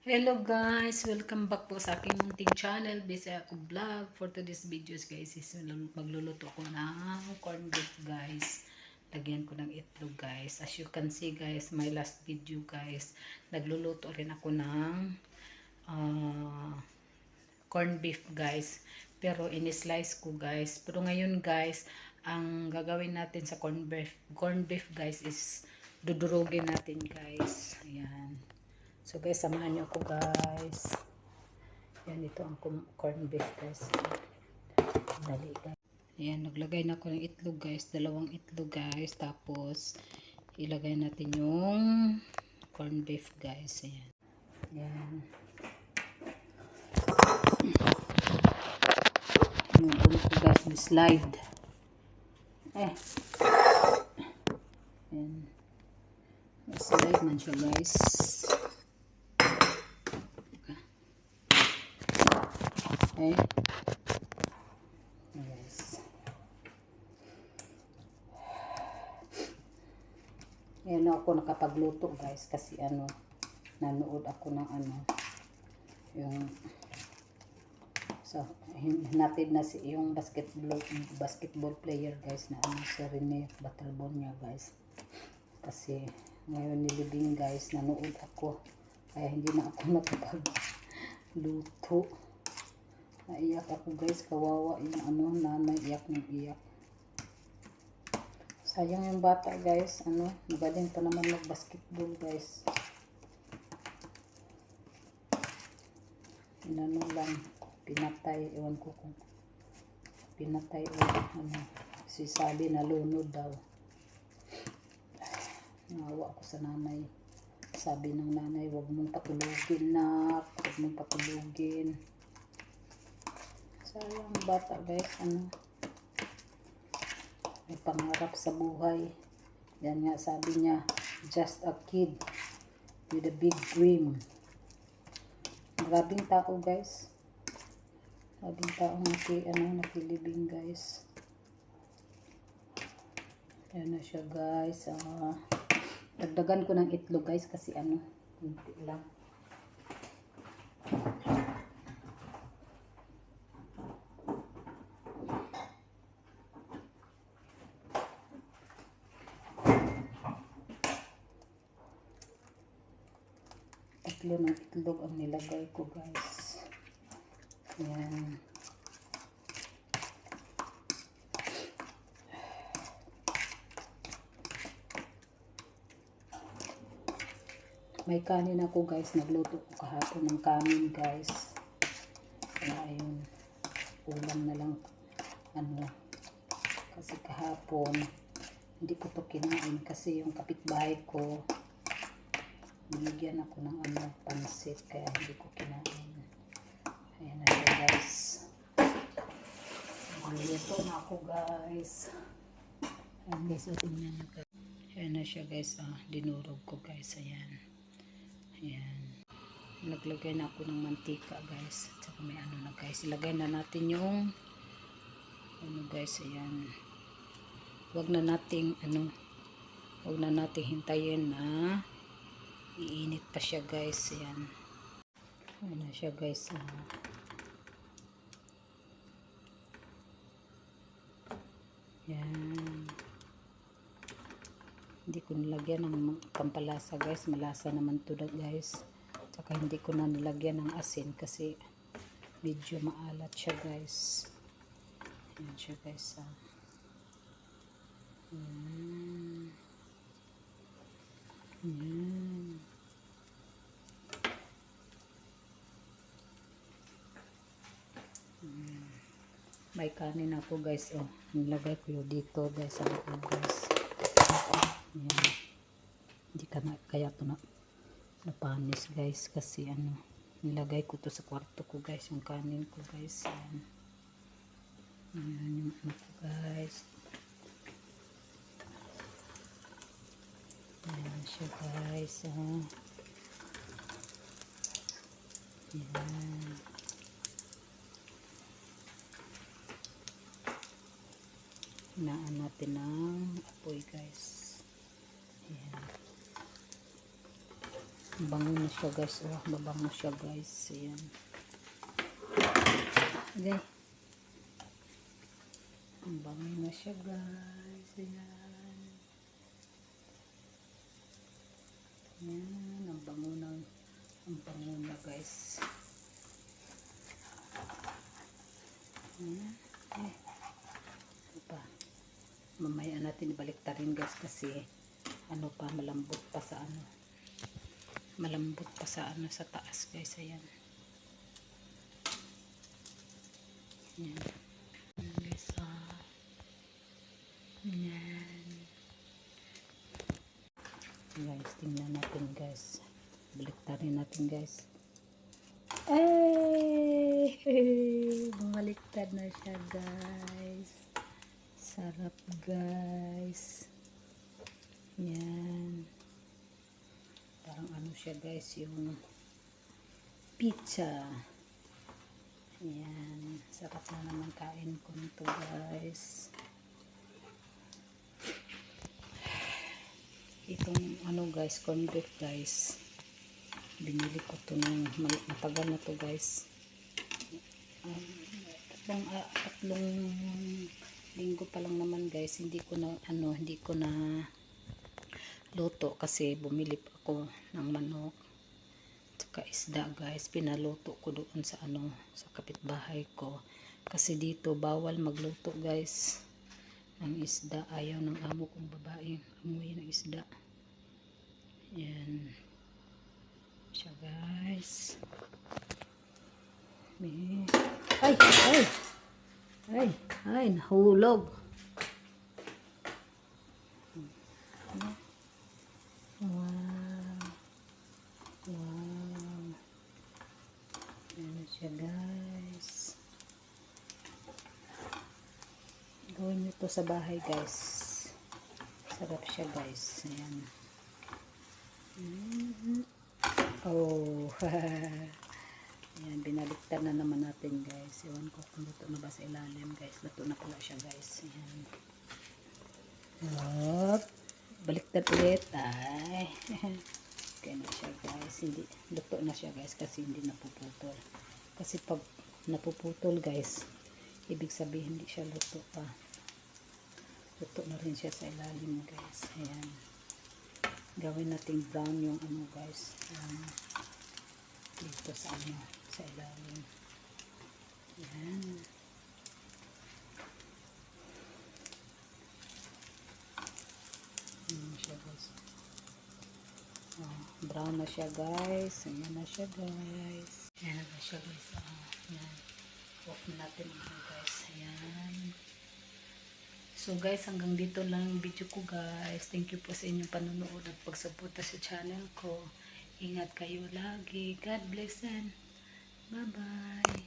Hello guys! Welcome back po sa aking munting channel, Bisaya ako vlog. For today's videos guys is magluluto ko ng corned beef guys. Lagyan ko ng itlog guys. As you can see guys, my last video guys, nagluluto rin ako ng corned beef guys. Pero in-slice ko guys. Pero ngayon guys, ang gagawin natin sa corned beef guys is dudurugin natin guys. Ayan. So guys, samahan nyo ako guys. Yan, ito ang corned beef guys. Dali guys. Ayan, naglagay na ako ng itlog guys. Dalawang itlog guys. Tapos, ilagay natin yung corned beef guys. Ayan. Ayan. Yung ulo ko guys, slide. Ayan. Slide man siya guys. Okay. Yes. Ayan na ako nakapagluto guys kasi nanood ako ng yung hinatid na yung basketball player guys na si Rene Batalbonia guys. Kasi ngayon nilibing guys, nanood ako. Kaya hindi na ako nakapagluto. Naiyak ako guys, kawawa yung nanay, iyak ng iyak. Sayang yung bata guys, magaling pa naman mag-basketball guys. Lang, pinatay, ewan ko kung pinatay o si sabi na lunod daw. Nawa ako sa nanay. Sabi ng nanay, wag mong patulugin nak, wag mong patulugin. Sayang bata guys, may pangarap sa buhay. Yan nga sabi niya, just a kid with a big dream. Maraming tao guys. Maraming tao nakilibing guys. Yan na siya guys. Dagdagan ko ng itlog guys kasi hindi lang. Tatlo ng itlog ang nilagay ko guys. Ayan. May kanin ako guys. Nagluto ko kahapon ng kanin guys. Kaya ayun. Ulam na lang. Kasi kahapon hindi ko to kinain kasi yung kapitbahay ko binigyan ako ng pansit kaya hindi ko kinain. Ayan na siya guys. Ito na ako guys. Ayan guys, tingnan nyo guys. Ayan na siya guys. Dinurog ko guys. Ayan. Ayan. Naglagay na ako ng mantika guys. At saka may na guys. Ilagay na natin yung guys. Ayan. Huwag na nating hintayin na iinit pa siya guys. Ayan. Ayan na siya guys. Ayan. Hindi ko nilagyan ng pampalasa guys. Malasa naman to guys. Saka hindi ko na nilagyan ng asin kasi medyo maalat siya guys. Ayan siya guys. Ayan. Ayan. May kanin ako guys. Nilagay ko yun dito guys. Sa loob guys. Ayan. Hindi ka na, kaya ito napanis guys. Kasi nilagay ko to sa kwarto ko guys. Yung kanin ko guys. Ayan. Ayan yung ko guys. Ayan siya guys. Ayan. Hinaan natin ng apoy guys. Ayan. Bango na siya guys. Oh, mabango siya guys. Ayan. Okay. Bango na siya guys. Ayan. Ayan. Ang bango na. Ang bango na guys. Ayan. Ito pa. Mamaya natin ibalik ta rin guys kasi ano pa, malambot pa sa ano. Malambot pa sa ano sa taas guys. Ayan. Ayan. Ayan guys. Ayan. Guys, tingnan natin guys. Balik ta rin natin guys. Ay! Bumaliktad na siya guys. Sarap guys. Yan. Parang ano siya guys, yung pizza. Yan. Sarap na naman kain ko nito guys. Itong ano guys, corned beef guys. Binili ko to nung matagal na to guys. Tatlong linggo pa lang naman guys. Hindi ko na luto kasi bumili pa ako ng manok tsaka isda guys. Pinaluto ko doon sa sa kapitbahay ko kasi dito bawal magluto guys ng isda. Ayaw ng amo kong babae amoy ng isda. Yan siya guys. Ay, nahulog. Wow. Ano siya guys. Gawin nyo to sa bahay guys. Sarap siya guys. Ayan. Oh. Ayan, binaliktad na naman natin guys. Ewan ko kung luto na ba sa ilalim guys. Luto na pala siya guys. Ayan. Hop. Baliktad ulit. Ay. Okay na siya guys. Hindi, luto na siya guys kasi hindi napuputol. Kasi pag napuputol guys, ibig sabihin hindi siya luto pa. Luto na rin siya sa ilalim guys. Ayan. Gawin natin brown yung guys. Dito sa sa ilalim. Ayan. Ayan siya guys. Brown na siya guys. Ayan na siya guys. Ayan na siya guys. Ayan. Off natin guys. Ayan. So guys, hanggang dito lang yung video ko guys. Thank you po sa inyong panonood at pagsuporta sa channel ko. Ingat kayo lagi. God bless and bye-bye.